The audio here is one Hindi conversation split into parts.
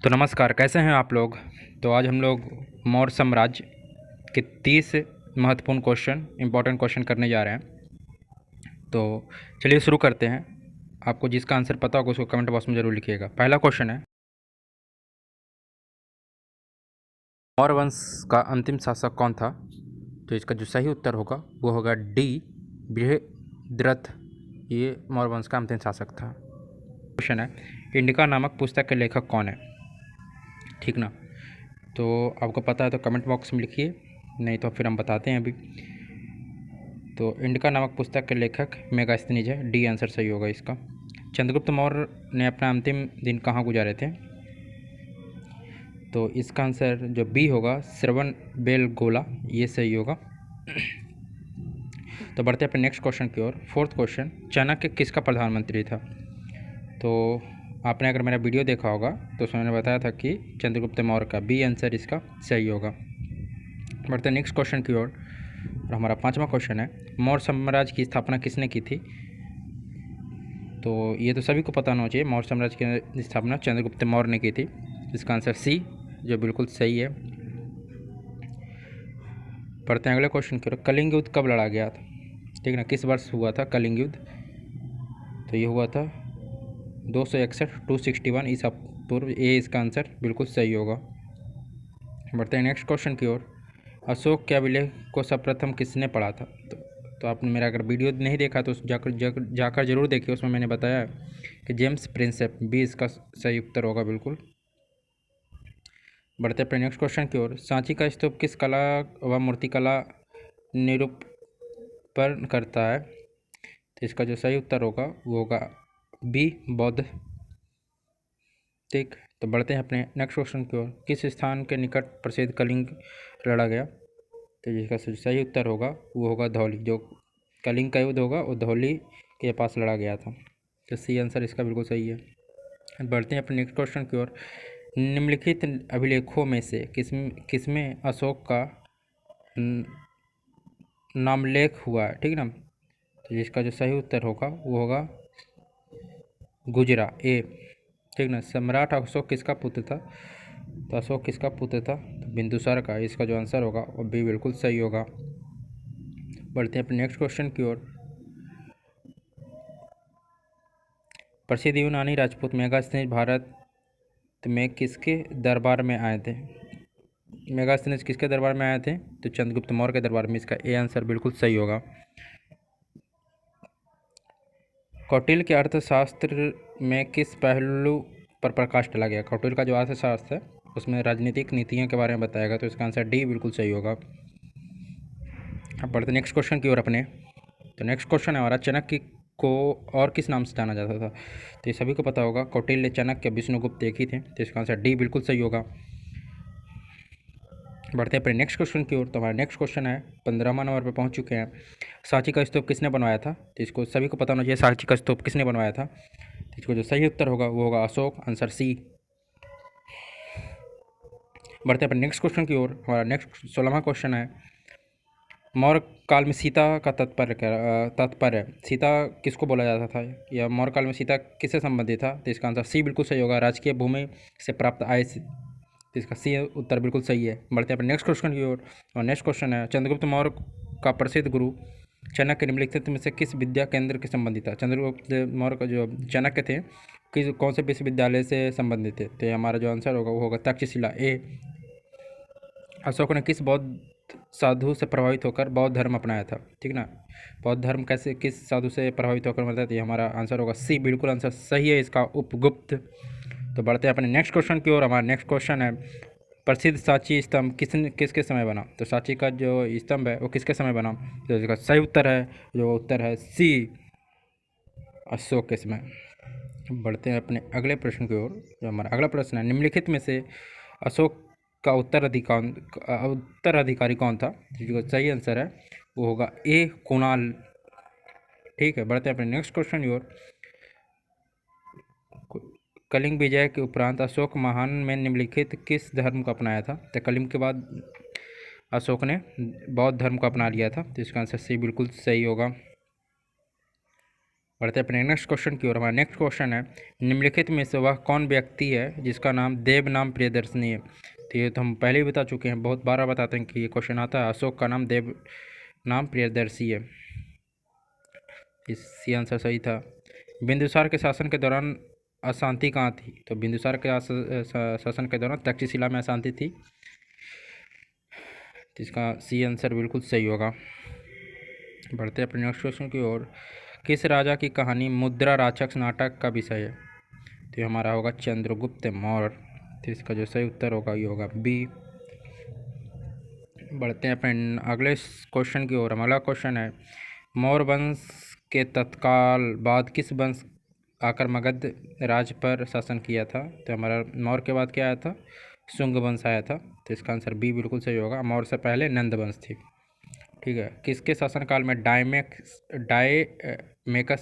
तो नमस्कार, कैसे हैं आप लोग। तो आज हम लोग मौर्य साम्राज्य के 30 महत्वपूर्ण क्वेश्चन, इंपॉर्टेंट क्वेश्चन करने जा रहे हैं। तो चलिए शुरू करते हैं। आपको जिसका आंसर पता होगा उसको कमेंट बॉक्स में ज़रूर लिखिएगा। पहला क्वेश्चन है, मौर्य वंश का अंतिम शासक कौन था। तो इसका जो सही उत्तर होगा वो होगा डी, बृहद्रथ। ये मौर्य वंश का अंतिम शासक था। क्वेश्चन है, इंडिका नामक पुस्तक के लेखक कौन है। ठीक ना। तो आपको पता है तो कमेंट बॉक्स में लिखिए, नहीं तो फिर हम बताते हैं अभी। तो इंडिका नामक पुस्तक के लेखक मेगास्थनीज है। डी आंसर सही होगा इसका। चंद्रगुप्त मौर्य ने अपना अंतिम दिन कहाँ गुजारे थे। तो इसका आंसर जो बी होगा, श्रवण बेलगोला, ये सही होगा। तो बढ़ते हैं अपने नेक्स्ट क्वेश्चन की ओर। फोर्थ क्वेश्चन, चाणक्य किसका प्रधानमंत्री था। तो आपने अगर मेरा वीडियो देखा होगा तो उसमें मैंने बताया था कि चंद्रगुप्त मौर्य का। बी आंसर इसका सही होगा। बढ़ते हैं नेक्स्ट क्वेश्चन की ओर, और हमारा पांचवा क्वेश्चन है, मौर्य साम्राज्य की स्थापना किसने की थी। तो ये तो सभी को पता होना चाहिए, मौर्य साम्राज्य की स्थापना चंद्रगुप्त मौर्य ने की थी। इसका आंसर सी, जो बिल्कुल सही है। पढ़ते हैं अगले क्वेश्चन की ओर। कलिंग युद्ध कब लड़ा गया था। ठीक ना, किस वर्ष हुआ था कलिंग युद्ध। तो ये हुआ था 261 ईसा पूर्व। ए इसका आंसर बिल्कुल सही होगा। बढ़ते हैं नेक्स्ट क्वेश्चन की ओर। अशोक के अभिलेख को सर्वप्रथम किसने पढ़ा था। तो आपने मेरा अगर वीडियो नहीं देखा तो जाकर जरूर देखिए, उसमें मैंने बताया कि जेम्स प्रिंसेप। बी इसका सही उत्तर होगा बिल्कुल। बढ़ते अपने नेक्स्ट क्वेश्चन की ओर। सांची का स्तूप किस कला व मूर्तिकला निरूपण करता है। तो इसका जो सही उत्तर होगा वो होगा बी, बौद्ध। ठीक। तो बढ़ते हैं अपने नेक्स्ट क्वेश्चन की ओर। किस स्थान के निकट प्रसिद्ध कलिंग लड़ा गया। तो जिसका सही उत्तर होगा वो होगा धौली। जो कलिंग का युद्ध होगा वो धौली के पास लड़ा गया था। तो सी आंसर इसका बिल्कुल सही है। बढ़ते हैं अपने नेक्स्ट क्वेश्चन की ओर। निम्नलिखित अभिलेखों में से किसमें अशोक का नामलेख हुआ है। ठीक ना। तो जिसका जो सही उत्तर होगा वो होगा गुजरा, ए। ठीक ना। सम्राट अशोक किसका पुत्र था। तो अशोक किसका पुत्र था, तो बिंदुसार का। इसका जो आंसर होगा वो भी बिल्कुल सही होगा। बढ़ते हैं अपने नेक्स्ट क्वेश्चन की ओर। प्रसिद्ध यूनानी राजपूत मेगास्थनीज भारत में किसके दरबार में आए थे। मेगास्थनीज किसके दरबार में आए थे, तो चंद्रगुप्त मौर्य के दरबार में। इसका ए आंसर बिल्कुल सही होगा। कौटिल्य के अर्थशास्त्र में किस पहलू पर प्रकाश डाला गया। कौटिल्य का जो अर्थशास्त्र है उसमें राजनीतिक नीतियों के बारे में बताएगा। तो इसका आंसर डी बिल्कुल सही होगा। अब बढ़ते नेक्स्ट क्वेश्चन की ओर अपने। तो नेक्स्ट क्वेश्चन है हमारा, चाणक्य को और किस नाम से जाना जाता था। तो ये सभी को पता होगा, कौटिल्य, चाणक्य, विष्णुगुप्त एक ही थे। तो इसका आंसर डी बिल्कुल सही होगा। बढ़ते हैं अपने नेक्स्ट क्वेश्चन की ओर। तो हमारा नेक्स्ट क्वेश्चन है, 15वां नंबर पर पहुंच चुके हैं। सांची का स्तूप किसने बनवाया था। तो इसको सभी को पता होना चाहिए, सांची का स्तूप किसने बनवाया था। तो इसको जो सही उत्तर होगा वो होगा अशोक, आंसर सी। बढ़ते हैं अपने नेक्स्ट क्वेश्चन की ओर। हमारा नेक्स्ट 16वां क्वेश्चन है, मौर्य काल में सीता का तात्पर्य सीता किसको बोला जाता था, या मौर्य काल में सीता किससे संबंधित था। तो इसका आंसर सी बिल्कुल सही होगा, राजकीय भूमि से प्राप्त आय से। तो इसका सी उत्तर बिल्कुल सही है। बढ़ते हैं अपने नेक्स्ट क्वेश्चन की ओर। और नेक्स्ट क्वेश्चन है, चंद्रगुप्त मौर्य का प्रसिद्ध गुरु चाणक्य निम्नलिखित में से किस विद्या केंद्र के संबंधित था। चंद्रगुप्त मौर्य का जो चाणक्य थे किस कौन से विश्वविद्यालय से संबंधित थे। तो हमारा जो आंसर होगा वो होगा तक्षशिला, ए। अशोक ने किस बौद्ध साधु से प्रभावित होकर बौद्ध धर्म अपनाया था। ठीक ना। बौद्ध धर्म कैसे किस साधु से प्रभावित होकर मरता था, ये हमारा आंसर होगा सी, बिल्कुल आंसर सही है इसका, उपगुप्त। तो बढ़ते हैं अपने नेक्स्ट क्वेश्चन की ओर। हमारा नेक्स्ट क्वेश्चन है, प्रसिद्ध सांची स्तंभ किसके समय बना। तो सांची का जो स्तंभ है वो किसके समय बना। तो इसका सही उत्तर है, जो उत्तर है सी, अशोक के समय। बढ़ते हैं अपने अगले प्रश्न की ओर। जो हमारा अगला प्रश्न है, निम्नलिखित में से अशोक का उत्तराधिकारी कौन था। जो सही आंसर है वो होगा ए, कुणाल। ठीक है। बढ़ते हैं अपने नेक्स्ट क्वेश्चन की ओर। कलिंग विजय के उपरांत अशोक महान में निम्नलिखित किस धर्म को अपनाया था। तो कलिंग के बाद अशोक ने बौद्ध धर्म को अपना लिया था। तो इसका आंसर सी बिल्कुल सही होगा। बढ़ते अपने नेक्स्ट क्वेश्चन की ओर। हमारा नेक्स्ट क्वेश्चन है, निम्नलिखित में से वह कौन व्यक्ति है जिसका नाम देव नाम प्रियदर्शनी है। तो ये तो हम पहले ही बता चुके हैं, बहुत बार बताते हैं कि ये क्वेश्चन आता है। अशोक का नाम देव नाम प्रियदर्शी है, इससी आंसर सही था। बिंदुसार के शासन के दौरान अशांति कहाँ थी। तो बिंदुसार के शासन के दौरान तक्षशिला में अशांति थी, तो इसका सी आंसर बिल्कुल सही होगा। बढ़ते अपने नेक्स्ट क्वेश्चन की ओर। किस राजा की कहानी मुद्रा राक्षस नाटक का विषय है। तो ये हमारा होगा चंद्रगुप्त मौर्य, तो इसका जो सही उत्तर होगा ये होगा बी। बढ़ते हैं अपने अगले क्वेश्चन की ओर। हमारा क्वेश्चन है, मौर्य वंश के तत्काल बाद किस वंश आकर मगध राज्य पर शासन किया था। तो हमारा मौर्य के बाद क्या आया था, शुंग वंश आया था, तो इसका आंसर बी बिल्कुल सही होगा। मौर्य से पहले नंद वंश थी। ठीक है, किसके शासनकाल में डायमेकस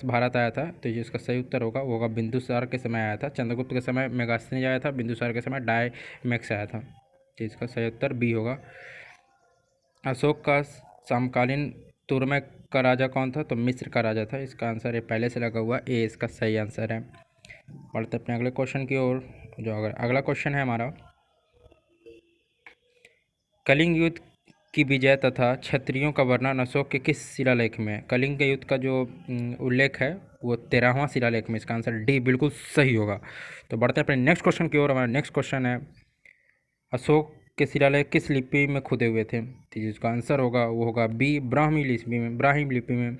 भारत आया था। तो जिसका सही उत्तर होगा वो होगा बिंदुसार के समय आया था। चंद्रगुप्त के समय मेगास्थनीज आया था, बिंदुसार के समय डायमेक्स आया था, तो इसका सही उत्तर बी होगा। अशोक का समकालीन तुर्मे का राजा कौन था। तो मिस्र का राजा था, इसका आंसर ये पहले से लगा हुआ ए इसका सही आंसर है। बढ़ते अपने अगले क्वेश्चन की ओर। जो अगला क्वेश्चन है हमारा, कलिंग युद्ध की विजय तथा क्षत्रियों का वर्णन अशोक के किस शिलालेख में। कलिंग के युद्ध का जो उल्लेख है वो 13वां शिलालेख में, इसका आंसर डी बिल्कुल सही होगा। तो बढ़ते हैं अपने नेक्स्ट क्वेश्चन की ओर। हमारा नेक्स्ट क्वेश्चन है, अशोक के शिलालेख किस लिपि में खुदे हुए थे। तो जिसका आंसर होगा वो होगा बी ब्राह्मी लिपि में,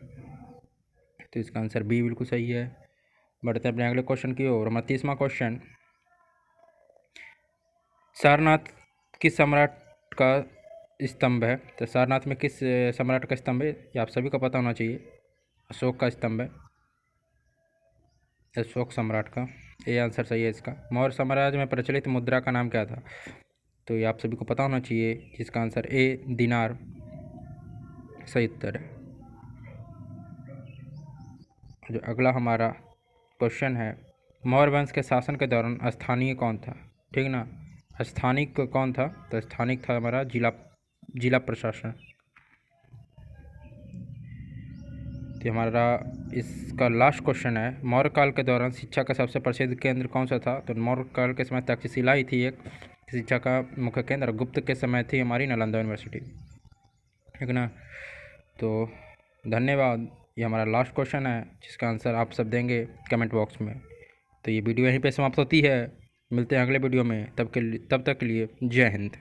तो इसका आंसर बी बिल्कुल सही है। बढ़ते हैं अपने अगले क्वेश्चन की ओर। हमारा 30वां क्वेश्चन, सारनाथ किस सम्राट का स्तंभ है। तो सारनाथ में किस सम्राट का स्तंभ है, ये आप सभी को पता होना चाहिए। अशोक का स्तंभ है, अशोक सम्राट का, ये आंसर सही है इसका। मौर्य साम्राज्य में प्रचलित मुद्रा का नाम क्या था। तो ये आप सभी को पता होना चाहिए, जिसका आंसर ए दिनार सही उत्तर है। जो अगला हमारा क्वेश्चन है, मौर्य वंश के शासन के दौरान स्थानीय कौन था। ठीक ना, स्थानिक कौन था। तो स्थानिक था हमारा जिला प्रशासन। तो हमारा इसका लास्ट क्वेश्चन है, मौर्य काल के दौरान शिक्षा का सबसे प्रसिद्ध केंद्र कौन सा था। तो मौर्य काल के समय तक्षशिला ही थी एक शिक्षा का मुख्य केंद्र। गुप्त के समय थी हमारी नालंदा यूनिवर्सिटी, ठीक ना। तो धन्यवाद। ये हमारा लास्ट क्वेश्चन है जिसका आंसर आप सब देंगे कमेंट बॉक्स में। तो ये वीडियो यहीं पे समाप्त होती है, मिलते हैं अगले वीडियो में, तब तक के लिए जय हिंद।